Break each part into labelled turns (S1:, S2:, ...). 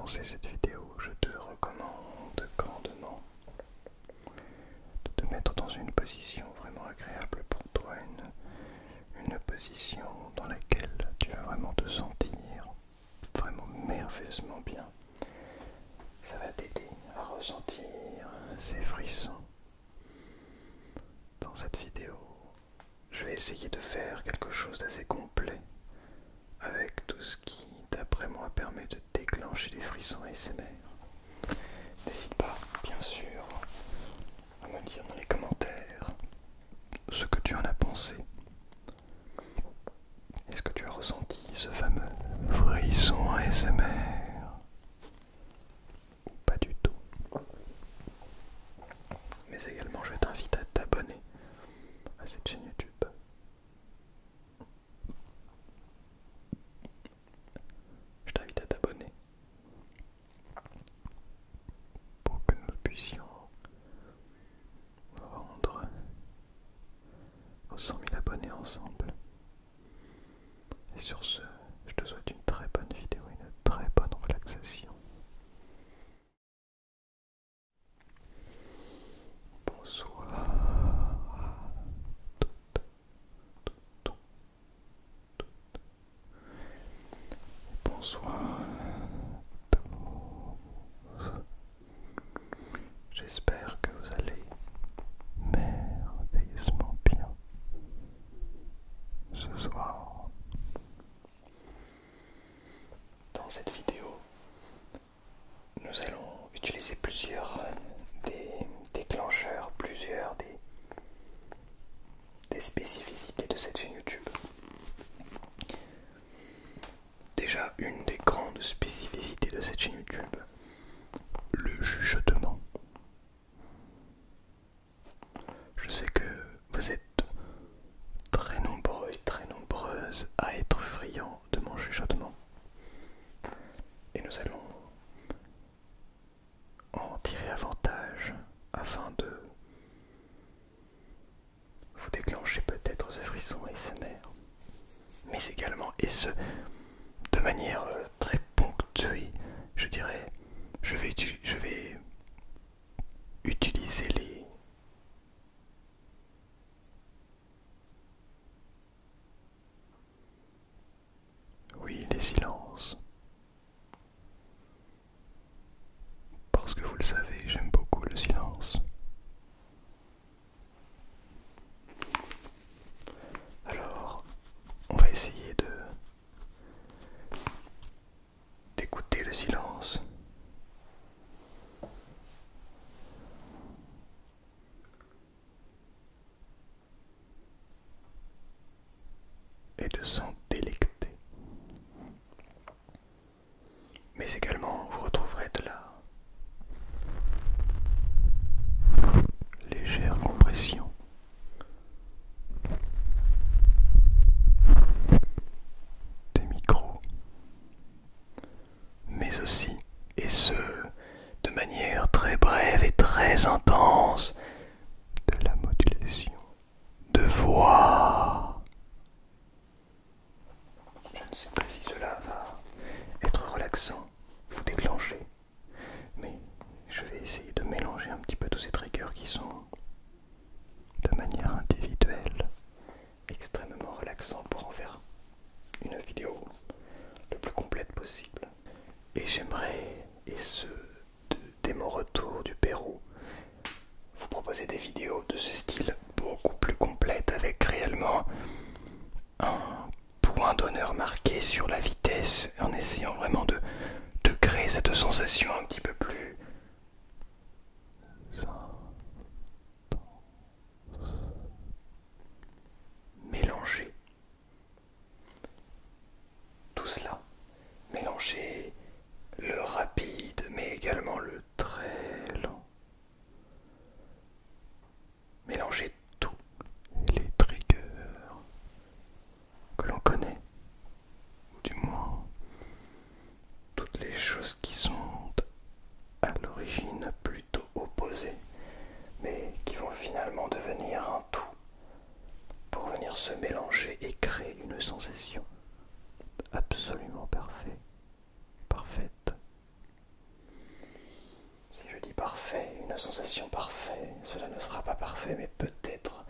S1: commencer cette vidéo, je te recommande grandement de te mettre dans une position vraiment agréable pour toi, une position dans laquelle tu vas vraiment te sentir vraiment merveilleusement bien. Ça va t'aider à ressentir ces frissons. Dans cette vidéo, je vais essayer de faire quelque chose d'assez complet avec tout ce qui, d'après moi, permet de déclencher des frissons ASMR. N'hésite pas, bien sûr, à me dire dans les commentaires ce que tu en as pensé. Est-ce que tu as ressenti ce fameux frisson ASMR ou pas du tout? Mais également, je t'invite à t'abonner à cette chaîne YouTube. Je t'invite à t'abonner pour que nous puissions nous rendre aux 100 000 abonnés ensemble. Et sur ce, je te souhaite une très bonne vidéo, une très bonne relaxation. Bonsoir. Bonsoir à tous. J'espère que vous allez merveilleusement bien ce soir. Dans cette vidéo, nous allons utiliser plusieurs des déclencheurs, plusieurs des spécificités de cette chaîne YouTube. Déjà, une des grandes spécificités de cette chaîne YouTube, le chuchotement. Je sais que vous êtes très nombreux et très nombreuses à être friands de mon chuchotement. Et nous allons en tirer avantage afin de vous déclencher peut-être ce frisson ASMR. Mais également, et ce, de manière très ponctuée, je dirais, je vais utiliser les silences. Parce que vous le savez, j'aime beaucoup le silence. Alors, on va essayer d'écouter le silence. Et de s'en délecter. Mais également, vous retrouverez de la légère compression. Des micros. Mais aussi, et ce, de manière très brève et très intense, de la modulation de voix. Je ne sais pas si cela va être relaxant, vous déclencher, mais je vais essayer de mélanger un petit peu tous ces triggers qui sont de manière individuelle extrêmement relaxants pour en faire une vidéo le plus complète possible. Et j'aimerais, et ce dès mon retour du Pérou, vous proposer des vidéos de ce style beaucoup plus complètes avec réellement un point d'honneur marqué sur la vitesse en essayant vraiment de créer cette sensation un petit peu plus mélangée. Tout cela, mélanger le rapide mais également le très lent. Mélanger tous les triggers que l'on connaît, ou du moins toutes les choses qui sont à l'origine plutôt opposées, mais qui vont finalement devenir un tout pour venir se mélanger et créer une sensation absolument parfaite. sensation parfait, cela ne sera pas parfait, mais peut-être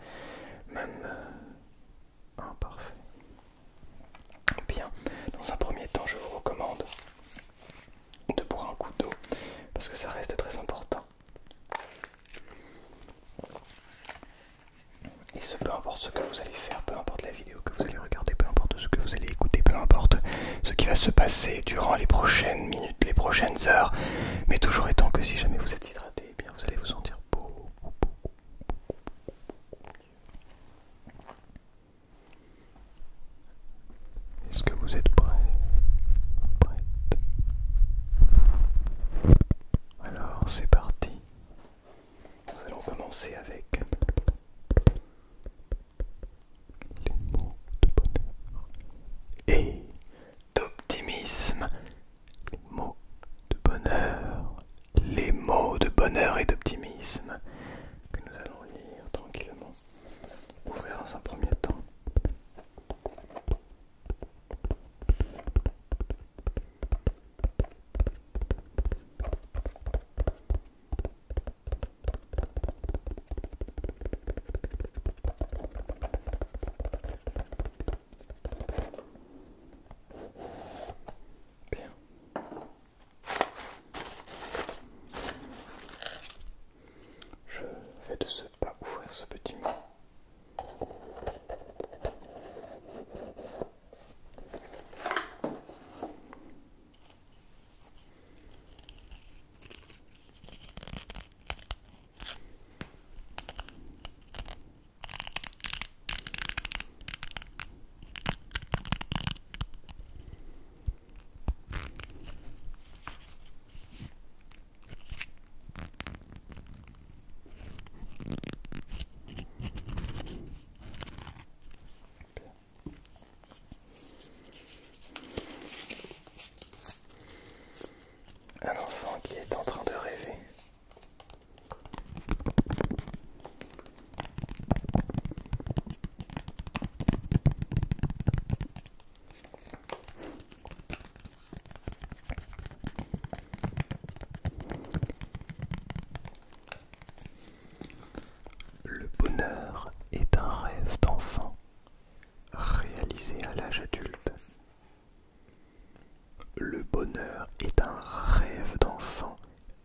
S1: même imparfait. Bien, dans un premier temps, je vous recommande de boire un coup d'eau, parce que ça reste très important. Et ce, peu importe ce que vous allez faire, peu importe la vidéo que vous allez regarder, peu importe ce que vous allez écouter, peu importe ce qui va se passer durant les prochaines minutes, les prochaines heures, mais toujours étant que si jamais vous êtes hydraté, eh bien vous allez vous sentir beau. Est-ce que vous êtes prêts? Prête? Alors c'est parti. Nous allons commencer avec les mots de bonheur et d'optimisme. Les mots de bonheur, les mots de bonheur et d'optimisme que nous allons lire tranquillement. Ouvrir dans un premier temps. Bien. Je vais de ce pas ouvrir ce petit mot. Un enfant qui est en train de rêver. Le bonheur est un rêve d'enfant réalisé à l'âge adulte. Le bonheur est un rêve d'enfant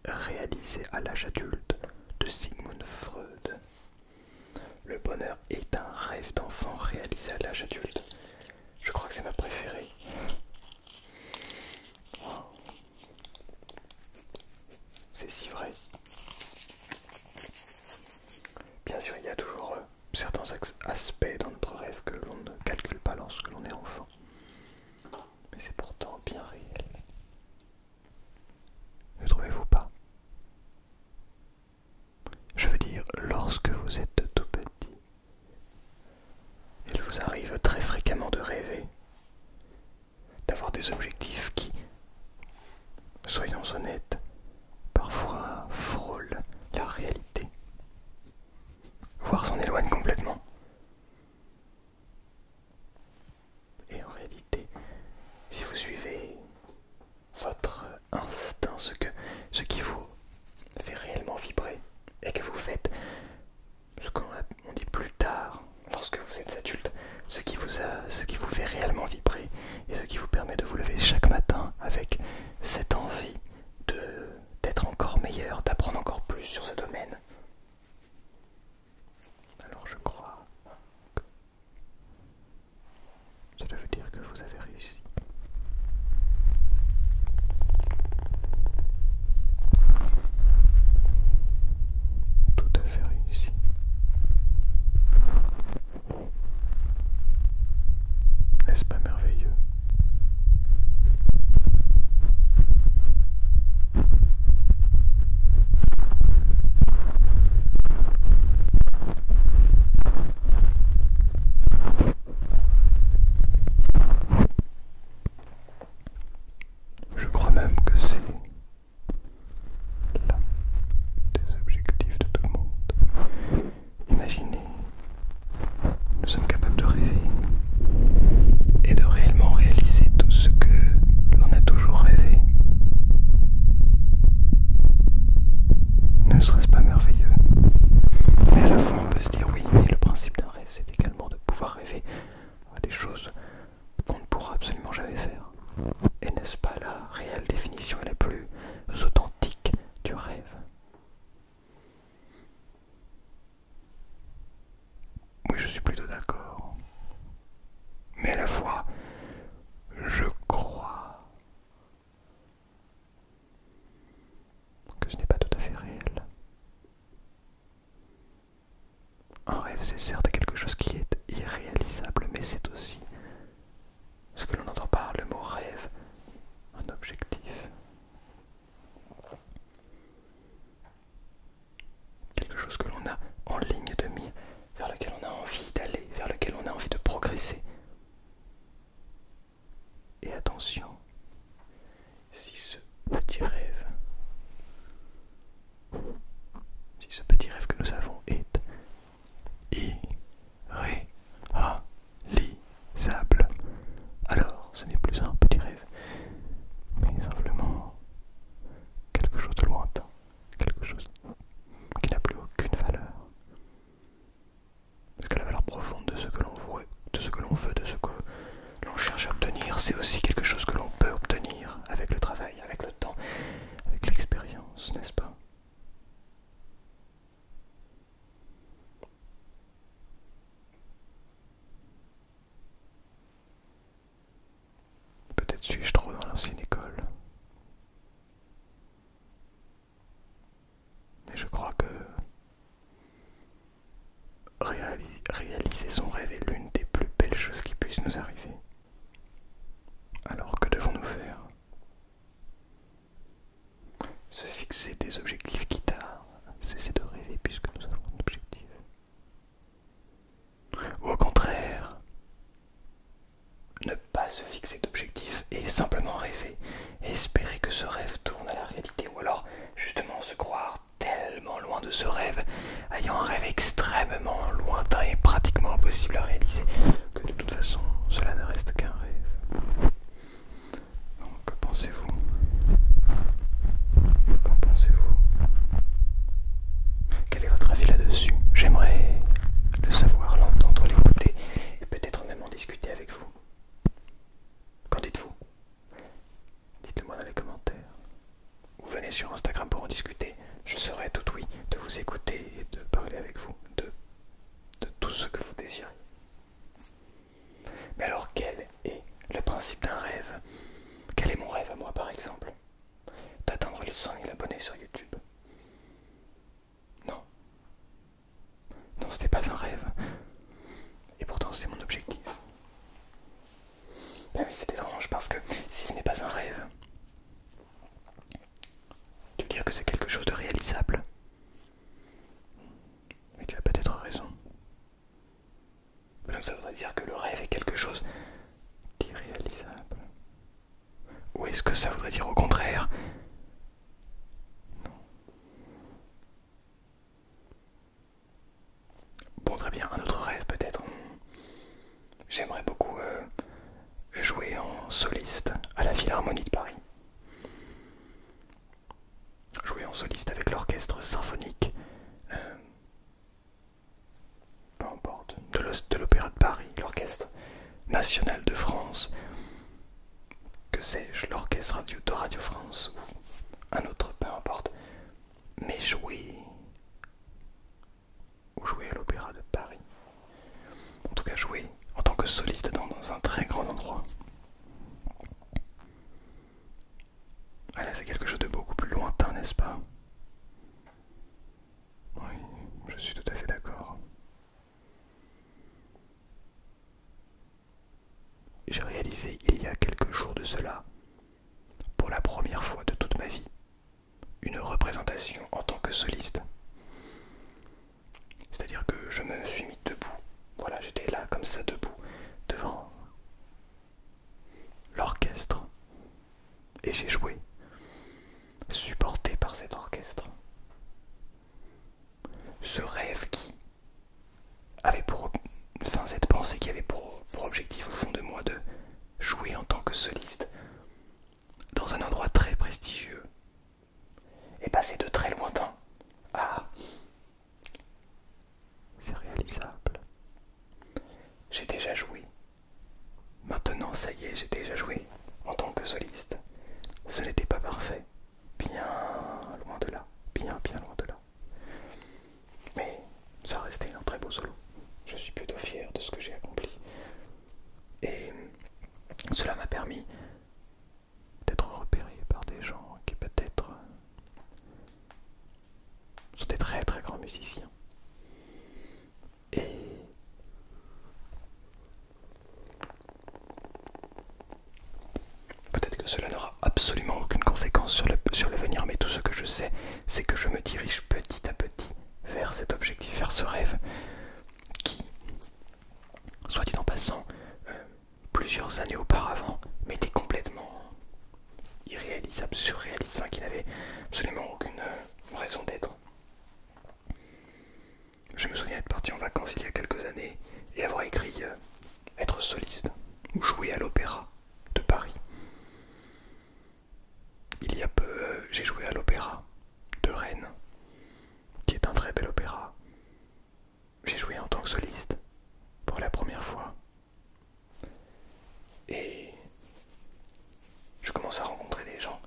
S1: réalisé à l'âge adulte de Sigmund Freud. Le bonheur est un rêve d'enfant réalisé à l'âge adulte. Je crois que c'est ma préférée. Wow. C'est si vrai. Bien sûr, il y a toujours certains aspects dans notre rêve que l'on ne calcule pas lorsque l'on est enfant. Mais c'est pourtant bien réel. Ne trouvez-vous pas? Je veux dire, lorsque vous êtes tout petit, il vous arrive très fréquemment de rêver, d'avoir des objectifs qui, soyons honnêtes, parfois frôlent la réalité, voire s'en éloignent complètement. Et en réalité, si vous suivez votre instinct, ce qui vous fait réellement vibrer, et que vous faites ce qu'on dit plus tard, lorsque vous êtes adulte, ce qui vous fait réellement vibrer, et ce qui vous permet de vous lever chaque matin avec cette envie d'être encore meilleur, d'apprendre encore plus sur ce domaine. Alors je crois que cela veut dire que vous avez réussi. Tout à fait réussi. N'est-ce pas merveilleux? Je crois même que c'est l'un des objectifs de tout le monde. Imaginez, nous sommes capables de rêver et de réellement réaliser tout ce que l'on a toujours rêvé. Ne serait-ce pas merveilleux? c'est certes quelque chose qui est irréalisable, mais c'est aussi ce que l'on entend par le mot rêve, un objectif. Quelque chose que l'on a en ligne de mire, vers lequel on a envie d'aller, vers lequel on a envie de progresser. Et attention, si ce petit rêve, que nous avons est irréalisable, alors ce n'est plus un petit rêve, mais simplement quelque chose de lointain, quelque chose qui n'a plus aucune valeur. Parce que la valeur profonde de ce que l'on veut, de ce que l'on cherche à obtenir, c'est aussi quelque chose que l'on peut obtenir avec le travail, avec le temps, avec l'expérience, n'est-ce pas? Peut-être suis-je trop dans l'ancienne école. Mais je crois que réaliser son rêve est l'une des plus belles choses qui puissent nous arriver. Alors que devons-nous faire? Se fixer des objectifs quitte à cesser de rêver puisque nous avons un objectif. Ou au contraire, ne pas se fixer d'objectifs et simplement rêver, et espérer que ce rêve tourne à la réalité, ou alors justement se croire tellement loin de ce rêve, ayant un rêve extrêmement lointain et pratiquement impossible à réaliser, que de toute façon cela ne reste qu'un rêve. Donc, que pensez-vous? Qu'en pensez-vous? Quel est votre avis là-dessus? J'aimerais le savoir, l'entendre, l'écouter et peut-être même en discuter avec vous. Qu'en dites-vous? Dites-le moi dans les commentaires. Ou venez sur Instagram pour en discuter. Je serai tout oui de vous écouter et de parler avec vous de tout ce que vous désirez. Mais alors quel est le principe d'un rêve? Quel est mon rêve à moi par exemple? D'atteindre les 100 000 abonnés sur YouTube. Non. Non, ce n'est pas un rêve. Et pourtant c'est mon objectif. Ben oui, c'est étrange parce que si ce n'est pas un rêve, tu veux dire que c'est quelque chose de réalisable. Mais tu as peut-être raison. Donc ça voudrait dire que le rêve est quelque chose d'irréalisable. Ou est-ce que ça voudrait dire au contraire? Non. Bon, très bien, un autre rêve peut-être. J'aimerais beaucoup jouer en soliste à la Philharmonie de Paris. Jouer en soliste avec l'orchestre symphonique, peu importe, de l'Opéra de Paris, l'orchestre national de France, que sais-je, l'orchestre de Radio France ou un autre, peu importe, mais jouer à l'Opéra de Paris. En tout cas, jouer en tant que soliste dans un très grand endroit. Ah là, c'est quelque chose de beaucoup plus lointain, n'est-ce pas? Oui, je suis tout à fait d'accord. J'ai réalisé il y a quelques jours de cela, pour la première fois de toute ma vie, une représentation en tant que soliste. C'est-à-dire que je me suis mis debout. Voilà, j'étais là comme ça debout, devant l'orchestre. Et j'ai joué, supporté par cet orchestre. Ce rêve qui avait cette pensée qui avait pour objectif au fond de moi de jouer en tant que soliste dans un endroit très prestigieux et passer de très lointain à c'est réalisable. J'ai déjà joué. Maintenant, ça y est, j'ai déjà joué en tant que soliste. Ce n'était pas parfait. Bien loin de là. Bien loin de là. Mais ça restait un très beau solo. Je suis plutôt fier de ce que j'ai accompli. Et cela m'a permis d'être repéré par des gens qui peut-être sont des très très grands musiciens. Et Cela n'aura absolument aucune conséquence sur l'avenir, mais tout ce que je sais, c'est que je me dirige petit à petit vers cet objectif, vers ce rêve qui, soit dit en passant, plusieurs années auparavant, m'était complètement irréalisable, surréaliste, enfin qui n'avait absolument aucune raison d'être. Je me souviens être parti en vacances il y a quelques années et avoir écrit être soliste ou jouer à l'opéra de Paris. Il y a peu, j'ai joué à l'opéra de Rennes, qui est un très bel opéra. J'ai joué en tant que soliste pour la première fois. Et je commence à rencontrer des gens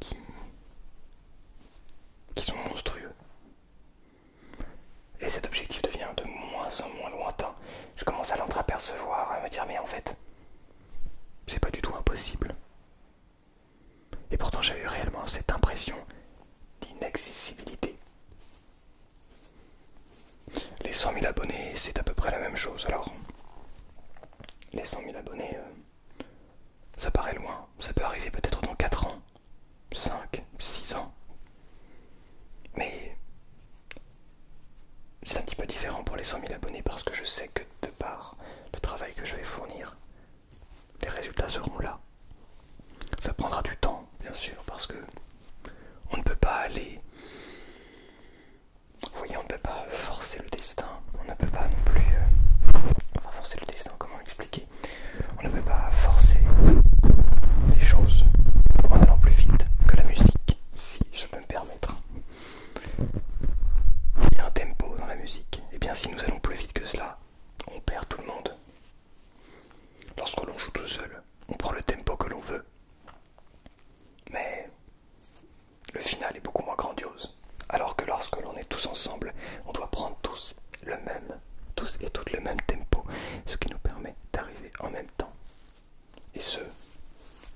S1: qui sont monstrueux. Et cet objectif devient de moins en moins lointain. Je commence à l'entreapercevoir, à me dire mais en fait, c'est pas du tout impossible. Et pourtant j'avais réellement cette impression d'inaccessibilité. Les 100 000 abonnés, c'est à peu près la même chose. Alors, les 100 000 abonnés, ça paraît loin. Ça peut arriver peut-être dans 4 ans, 5, 6 ans. Mais c'est un petit peu différent pour les 100 000 abonnés parce que je sais que de par le travail que je vais fournir, les résultats seront là. Ça prendra du temps, bien sûr, parce que on ne peut pas aller... Vous voyez, on ne peut pas forcer le destin. On ne peut pas non plus... Enfin, forcer le destin, comment expliquer? On ne peut pas forcer les choses en allant plus vite que la musique, si je peux me permettre. Il y a un tempo dans la musique. Et bien, si nous allons plus vite que cela, on perd tout le monde. Lorsque l'on joue tout seul, on prend le tempo que l'on veut. Mais le final est beaucoup moins grandiose. Alors que lorsque l'on est tous ensemble, on doit prendre tous et toutes le même tempo, ce qui nous permet d'arriver en même temps. Et ce,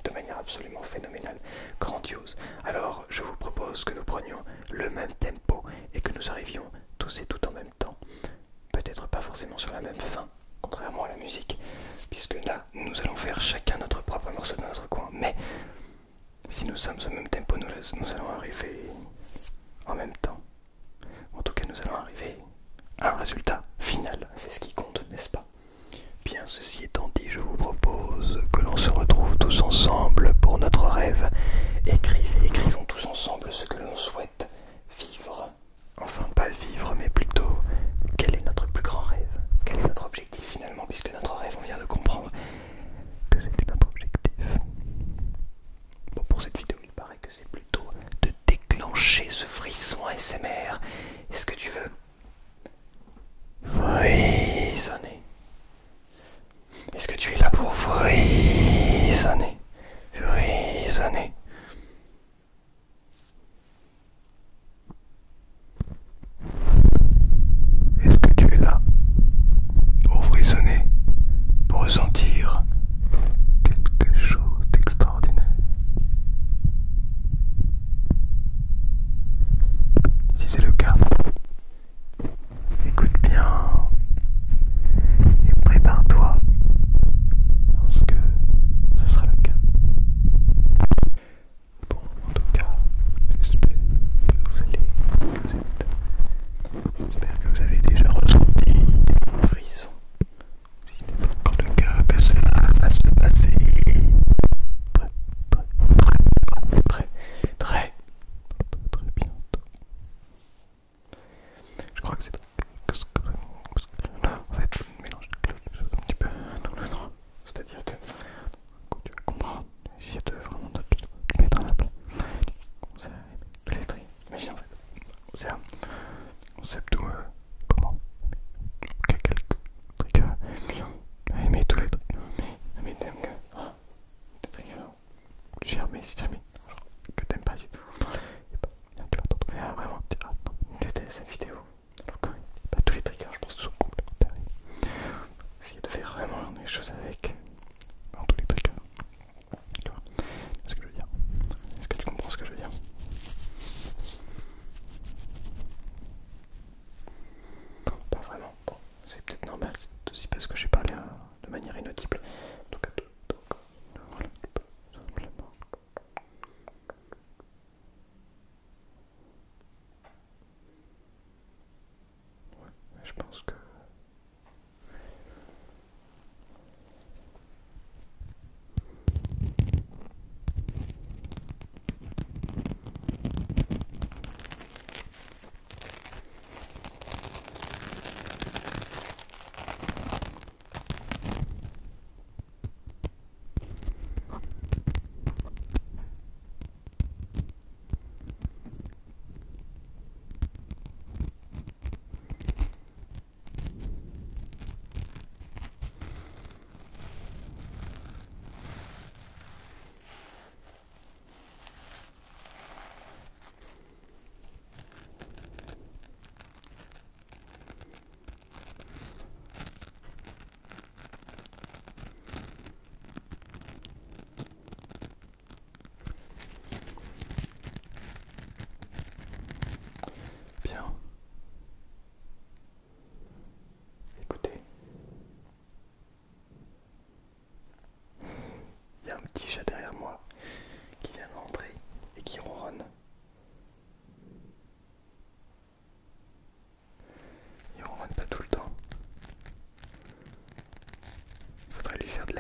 S1: de manière absolument phénoménale, grandiose. Alors, je vous propose que nous prenions le même tempo et que nous arrivions tous et toutes en même temps. Peut-être pas forcément sur la même fin, contrairement à la musique, puisque là, nous allons faire chacun notre propre morceau dans notre coin. Mais si nous sommes au même tempo, nous allons arriver en même temps. En tout cas, nous allons arriver à un résultat final. C'est ce qui compte, n'est-ce pas? Bien, ceci étant dit, je vous propose que l'on se retrouve tous ensemble pour notre rêve. Écrivons tous ensemble ce que l'on souhaite vivre. Enfin, pas vivre, mais plutôt, quel est notre plus grand rêve? Quel est notre objectif finalement? Puisque notre rêve, on vient de comprendre que c'était notre objectif. Bon, pour cette vidéo, il paraît que c'est plutôt de déclencher ce frisson ASMR. Est-ce que tu veux frissonner? Est-ce que tu es là pour frissonner? Frissonner. Est-ce que tu es là pour frissonner? Pour ressentir quelque chose d'extraordinaire? Si c'est le cas,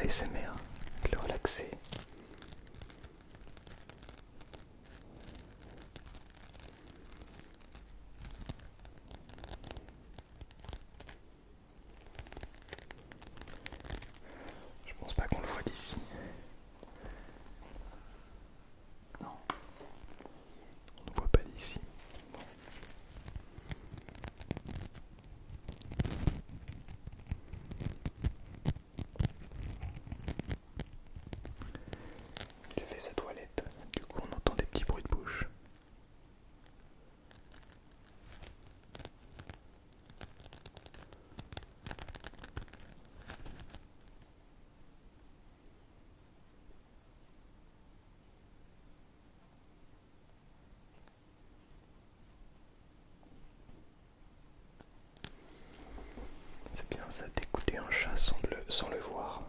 S1: ASMR, le relaxer. Je pense pas qu'on le voit d'ici. Non, on ne voit pas d'ici. Bon. Il fait sa toilette, du coup on entend des petits bruits de bouche. C'est bien ça d'écouter un chat sans le voir.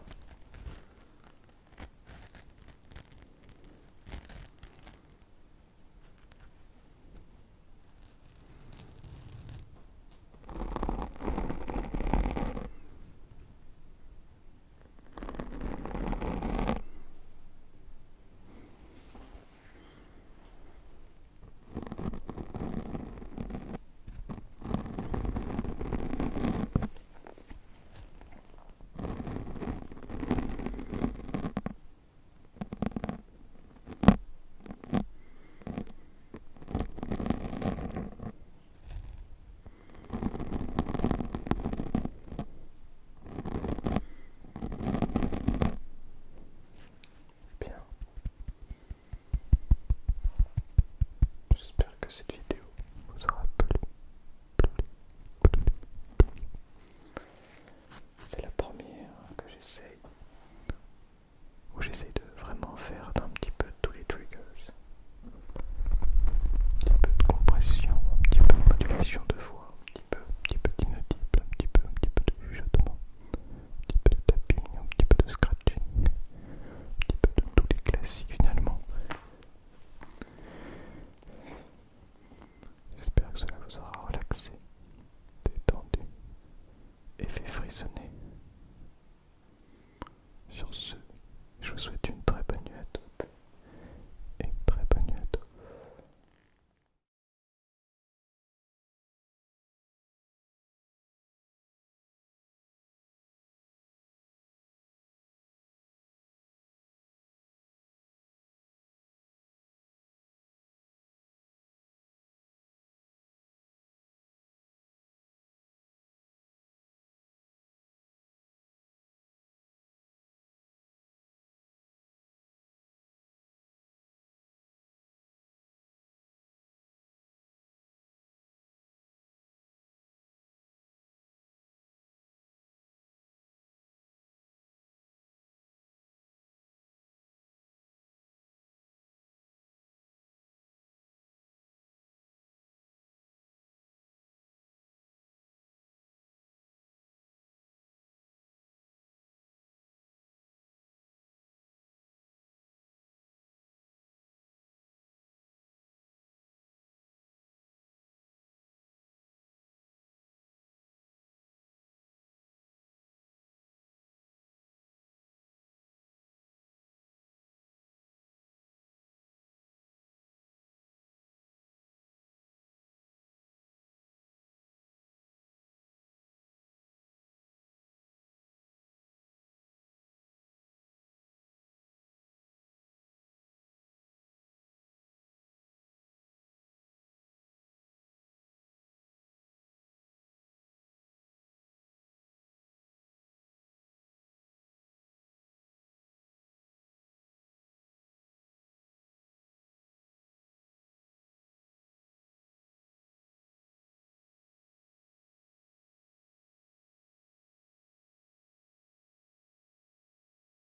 S1: Bien. J'espère que cette vidéo